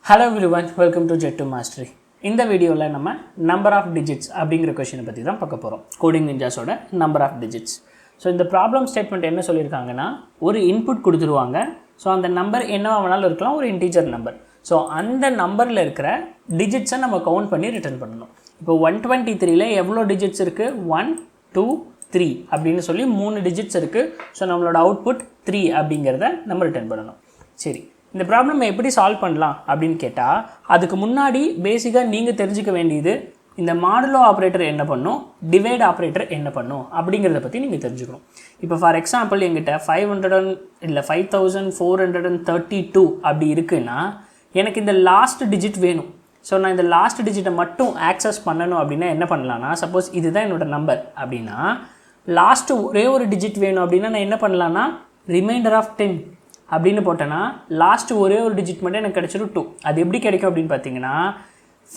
Hello everyone, welcome to Jet2 Mastery. இந்த வீடியோவில் நம்ம நம்பர் ஆஃப் டிஜிட்ஸ் அப்படிங்கிற கொஷினை பற்றி தான் பார்க்க போகிறோம். கோடிங் நிஞ்சாஸோட நம்பர் ஆஃப் டிஜிட்ஸ். ஸோ இந்த ப்ராப்ளம் ஸ்டேட்மெண்ட் என்ன சொல்லியிருக்காங்கன்னா, ஒரு இன்புட் கொடுத்துருவாங்க. ஸோ அந்த நம்பர் என்னவா வேணாலும் இருக்கலாம், ஒரு இன்டீஜர் நம்பர். ஸோ அந்த நம்பரில் இருக்கிற டிஜிட்ஸை நம்ம கவுண்ட் பண்ணி ரிட்டர்ன் பண்ணணும். இப்போ 123ல் எவ்வளோ டிஜிட்ஸ் இருக்குது? 1, 2, 3 அப்படின்னு சொல்லி 3 டிஜிட்ஸ் இருக்குது. ஸோ நம்மளோட அவுட்புட் 3 அப்படிங்கிறத நம்ம ரிட்டர்ன் பண்ணணும். சரி, இந்த ப்ராப்ளம் எப்படி சால்வ் பண்ணலாம் அப்படின்னு கேட்டால், அதுக்கு முன்னாடி பேசிக்காக நீங்கள் தெரிஞ்சுக்க வேண்டியது இந்த மாடுலோ ஆப்ரேட்டர் என்ன பண்ணும், டிவைட் ஆப்ரேட்டர் என்ன பண்ணும் அப்படிங்கிறத பற்றி நீங்கள் தெரிஞ்சுக்கணும். இப்போ ஃபார் எக்ஸாம்பிள் எங்கிட்ட 5432 அப்படி இருக்குன்னா எனக்கு இந்த லாஸ்ட் டிஜிட் வேணும். ஸோ நான் இந்த லாஸ்ட் டிஜிட்டை மட்டும் ஆக்சஸ் பண்ணணும் அப்படின்னா என்ன பண்ணலான்னா, சப்போஸ் இதுதான் என்னோடய நம்பர் அப்படின்னா லாஸ்ட்டு ஒரே ஒரு டிஜிட் வேணும் அப்படின்னா நான் என்ன பண்ணலான்னா ரிமைண்டர் ஆஃப் 10 அப்படின்னு போட்டேன்னா லாஸ்ட்டு ஒரே ஒரு டிஜிட் மட்டும் எனக்கு கிடச்சிடும் 2. அது எப்படி கிடைக்கும் அப்படின்னு பார்த்தீங்கன்னா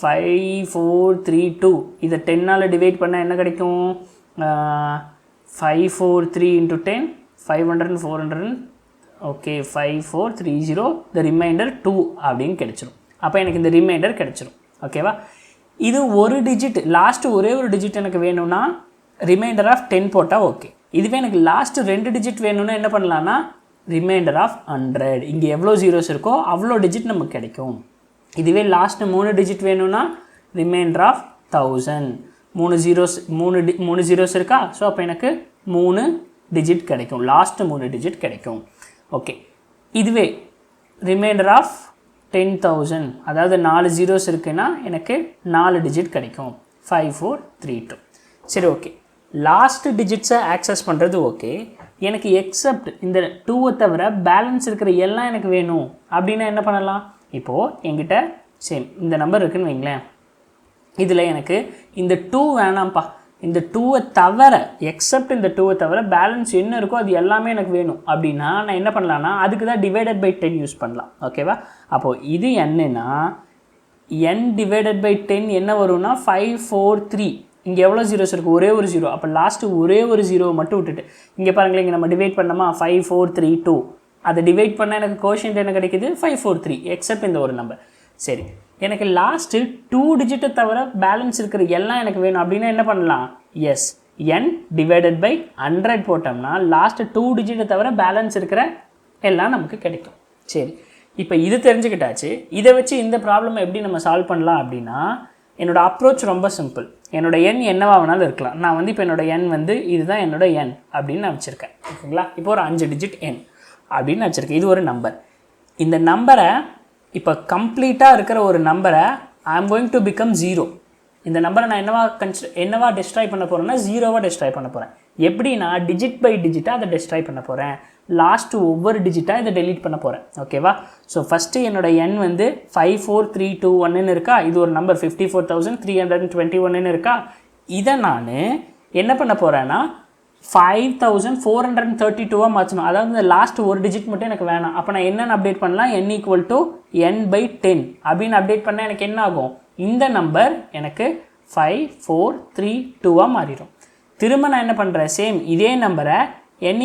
5432 இதை 10ஆல் டிவைட் பண்ணால் என்ன கிடைக்கும்? 543 × 10 500 400 ஓகே 5430 த ரிமைண்டர் 2 அப்படின்னு கிடச்சிடும். அப்போ எனக்கு இந்த ரிமைண்டர் கிடச்சிடும். ஓகேவா? இது ஒரு டிஜிட், லாஸ்ட்டு ஒரே ஒரு டிஜிட் எனக்கு வேணும்னா ரிமைண்டர் ஆஃப் 10 போட்டால் ஓகே. இதுவே எனக்கு லாஸ்ட்டு 2 டிஜிட் வேணும்னா என்ன பண்ணலான்னா ரிமைண்டர் ஆஃப் 100. இங்கே எவ்வளோ ஜீரோஸ் இருக்கோ அவ்வளோ டிஜிட் நமக்கு கிடைக்கும். இதுவே லாஸ்ட்டு 3 டிஜிட் வேணும்னா ரிமைண்டர் ஆஃப் 1000. 3 ஜீரோஸ் இருக்கா? ஸோ அப்போ எனக்கு 3 டிஜிட் கிடைக்கும், லாஸ்ட்டு 3 டிஜிட் கிடைக்கும். ஓகே, இதுவே ரிமைண்டர் ஆஃப் 10,000, அதாவது 4 ஜீரோஸ் இருக்குன்னா எனக்கு 4 டிஜிட் கிடைக்கும், 5432. சரி, ஓகே, லாஸ்ட்டு டிஜிட்ஸை ஆக்சஸ் பண்ணுறது ஓகே. எனக்கு எக்ஸப்ட் இந்த 2 தவிர பேலன்ஸ் இருக்கிற எல்லாம் எனக்கு வேணும் அப்படின்னா என்ன பண்ணலாம்? இப்போது என்கிட்ட சேம் இந்த நம்பர் இருக்குதுன்னு வைங்களேன், இதில் எனக்கு இந்த 2 வேணாம்ப்பா, இந்த 2 தவிர எக்ஸப்ட் இந்த 2 தவிர பேலன்ஸ் என்ன இருக்கோ அது எல்லாமே எனக்கு வேணும் அப்படின்னா நான் என்ன பண்ணலான்னா அதுக்கு தான் டிவைடட் பை 10 யூஸ் பண்ணலாம். ஓகேவா? அப்போது இது என்னன்னா n டிவைடட் பை 10 என்ன வரும்னா 543. இங்கே எவ்வளோ ஜீரோஸ் இருக்குது? ஒரே ஒரு ஜீரோ. அப்போ லாஸ்ட்டு ஒரே ஒரு ஜீரோவை மட்டும் விட்டுட்டு இங்கே பாருங்களேன், இங்கே நம்ம டிவைட் பண்ணோமா 5432, அதை டிவைட் பண்ணால் எனக்கு கோஷன்ட் என்ன கிடைக்கிது? 543 எக்ஸப்ட் இந்த ஒரு நம்பர். சரி, எனக்கு லாஸ்ட்டு 2 டிஜிட்டை தவிர பேலன்ஸ் இருக்கிற எல்லாம் எனக்கு வேணும் அப்படின்னா என்ன பண்ணலாம்? எஸ், n டிவைடட் பை 100 போட்டோம்னா லாஸ்ட்டு 2 டிஜிட்டை தவிர பேலன்ஸ் இருக்கிற எல்லாம் நமக்கு கிடைக்கும். சரி, இப்போ இது தெரிஞ்சுக்கிட்டாச்சு. இதை வச்சு இந்த ப்ராப்ளம் எப்படி நம்ம சால்வ் பண்ணலாம் அப்படின்னா, என்னோடய அப்ரோச் ரொம்ப சிம்பிள். என்னோடய எண் என்னவா வேணாலும் இருக்கலாம். நான் இப்போ என்னோடய எண் இதுதான் என்னோடய எண் அப்படின்னு நான் வச்சுருக்கேன். ஓகேங்களா? இப்போ ஒரு 5 டிஜிட் எண் அப்படின்னு நான் வச்சுருக்கேன். இது ஒரு நம்பர். இந்த நம்பரை இப்போ கம்ப்ளீட்டாக இருக்கிற ஒரு நம்பரை ஐ ஆம் கோயிங் டு பிகம் 0. இந்த நம்பரை நான் என்னவா டெஸ்ட்ராய் பண்ண போகிறேன்னா 0வாக டெஸ்ட்ராய் பண்ண போகிறேன். எப்படின்னா டிஜிட் பை டிஜிட்டாக அதை டெஸ்ட்ராய் பண்ண போகிறேன். லாஸ்ட்டு ஒவ்வொரு டிஜிட்டாக இதை டெலீட் பண்ண போகிறேன். ஓகேவா? ஸோ ஃபஸ்ட்டு என்னோடய எண் 54321 இருக்கா? இது ஒரு நம்பர் 54,321 இருக்கா? இதை நான் என்ன பண்ண போகிறேன்னா 5432 மாற்றணும். அதாவது இந்த லாஸ்ட் ஒரு டிஜிட் மட்டும் எனக்கு வேணாம். அப்போ நான் என்னென்னு அப்டேட் பண்ணலாம்? n = n/10 அப்படின்னு அப்டேட் பண்ணால் எனக்கு என்ன ஆகும்? இந்த நம்பர் எனக்கு 5432 மாறிடும். திரும்ப நான் என்ன பண்ணுறேன்? சேம் இதே நம்பரை n =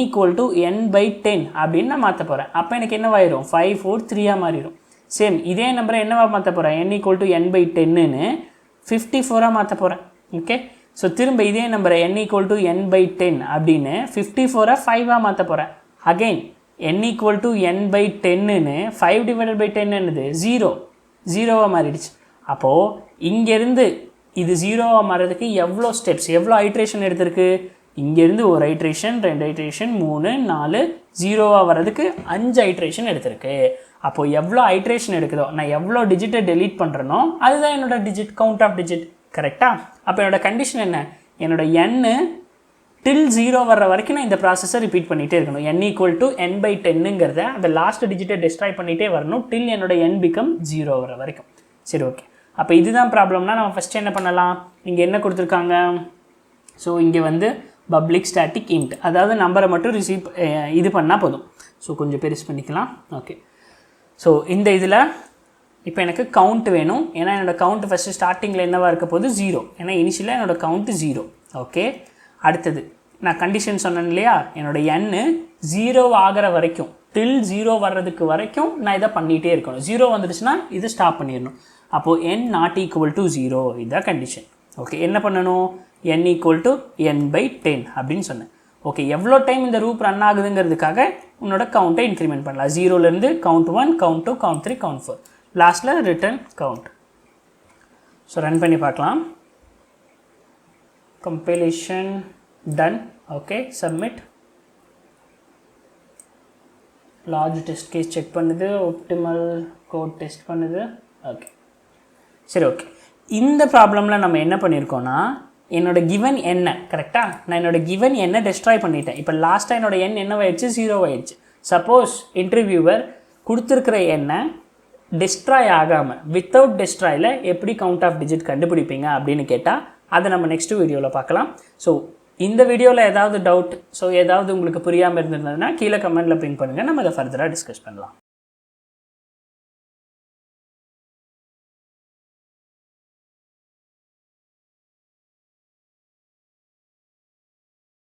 n/10 அப்படின்னு நான் மாற்ற போகிறேன். அப்போ எனக்கு என்னவாயிரும்? 543 மாறிடும். சேம் இதே நம்பரை என்னவா மாற்ற போகிறேன்? n = n/10ன்னு 54 மாற்ற போகிறேன். ஓகே, ஸோ திரும்ப இதே நம்பரை n = n/10 அப்படின்னு 54 5 மாற்ற போகிறேன். அகெயின் n = n/10ன்னு 5 டிவைடட் பை 10 என்னது? 0 மாறிடுச்சு. அப்போது இங்கேருந்து இது 0 மாறுறதுக்கு எவ்வளோ ஸ்டெப்ஸ், எவ்வளோ ஐட்ரேஷன் எடுத்திருக்கு? இங்கேருந்து ஒரு ஐட்ரேஷன், 2 ஐட்ரேஷன், 3, 4, 0 வர்றதுக்கு 5 ஐட்ரேஷன் எடுத்திருக்கு. அப்போது எவ்வளோ ஐட்ரேஷன் எடுக்குதோ, நான் எவ்வளோ டிஜிட்டை டெலீட் பண்ணுறனோ அதுதான் என்னோடய டிஜிட், கவுண்ட் ஆஃப் டிஜிட். கரெக்டாக? அப்போ என்னோடய கண்டிஷன் என்ன? என்னோடய n டில் 0 வர்ற வரைக்கும் நான் இந்த ப்ராசஸை ரிப்பீட் பண்ணிகிட்டே இருக்கணும். n = n/10ங்கிறத அந்த லாஸ்ட் டிஜிட்டை டெஸ்ட்ராய் பண்ணிகிட்டே வரணும் டில் என்னோட n become 0 வர வரைக்கும். சரி, ஓகே. அப்போ இதுதான் ப்ராப்ளம்னா நம்ம ஃபஸ்ட்டு என்ன பண்ணலாம்? இங்கே என்ன கொடுத்துருக்காங்க? ஸோ இங்கே பப்ளிக் ஸ்டாட்டிக் இன்ட், அதாவது நம்பரை மட்டும் இது பண்ணால் போதும். ஸோ கொஞ்சம் பெருசு பண்ணிக்கலாம். ஓகே, ஸோ இந்த இதில் இப்போ எனக்கு கவுண்ட் வேணும். ஏன்னா என்னோடய கவுண்ட் ஃபஸ்ட்டு ஸ்டார்டிங்கில் என்னவாக இருக்க போது? 0. ஏன்னா இனிஷியலாக என்னோடய கவுண்ட்டு 0. ஓகே, அடுத்தது நான் கண்டிஷன் சொன்னேன் இல்லையா? என்னோடய n 0 ஆகிற வரைக்கும் டில் 0 வர்றதுக்கு வரைக்கும் நான் இதை பண்ணிகிட்டே இருக்கணும். 0 வந்துடுச்சுன்னா இது ஸ்டாப் பண்ணிடணும். அப்போது n நாட் ஈக்குவல் டு 0 இதுதான் கண்டிஷன். ஓகே, என்ன பண்ணணும்? n ஈக்குவல் டு n/10 அப்படின்னு சொன்னேன். ஓகே, எவ்வளோ டைம் இந்த ரூப் ரன் ஆகுதுங்கிறதுக்காக உன்னோட கவுண்ட்டை இன்க்ரிமெண்ட் பண்ணலாம். 0லேருந்து count 1, count 2, count 3, count 4, லாஸ்ட்டில் ரிட்டர்ன் கவுண்ட். ஸோ ரன் பண்ணி பார்க்கலாம். Compilation done. Okay, submit. Large test case check பண்ணுது, ஒப்டிமல் கோட் டெஸ்ட் பண்ணுது. ஓகே, சரி. ஓகே, இந்த ப்ராப்ளமில் நம்ம என்ன பண்ணியிருக்கோன்னா, என்னோட கிவன் என்ன கரெக்டாக, நான் என்னோட கிவன் என்ன டெஸ்ட்ராய் பண்ணிட்டேன். இப்போ லாஸ்ட்டாக என்னோட எண் என்னவாயிடுச்சு? 0 ஆயிடுச்சு. சப்போஸ் இன்டர்வியூவர் கொடுத்துருக்கிற எண்ணை டெஸ்ட்ராய் ஆகாமல் வித்தவுட் டெஸ்ட்ராயில் எப்படி கவுண்ட் ஆஃப் டிஜிட் கண்டுபிடிப்பீங்க அப்படின்னு கேட்டால் அதை நம்ம நெக்ஸ்ட் வீடியோவில் பார்க்கலாம். ஸோ இந்த வீடியோவில் ஏதாவது டவுட், ஸோ ஏதாவது உங்களுக்கு புரியாமல் இருந்ததுன்னா கீழே கமெண்ட்டில் பின் பண்ணுங்கள், நம்ம அதை ஃபர்தராக டிஸ்கஸ் பண்ணலாம்.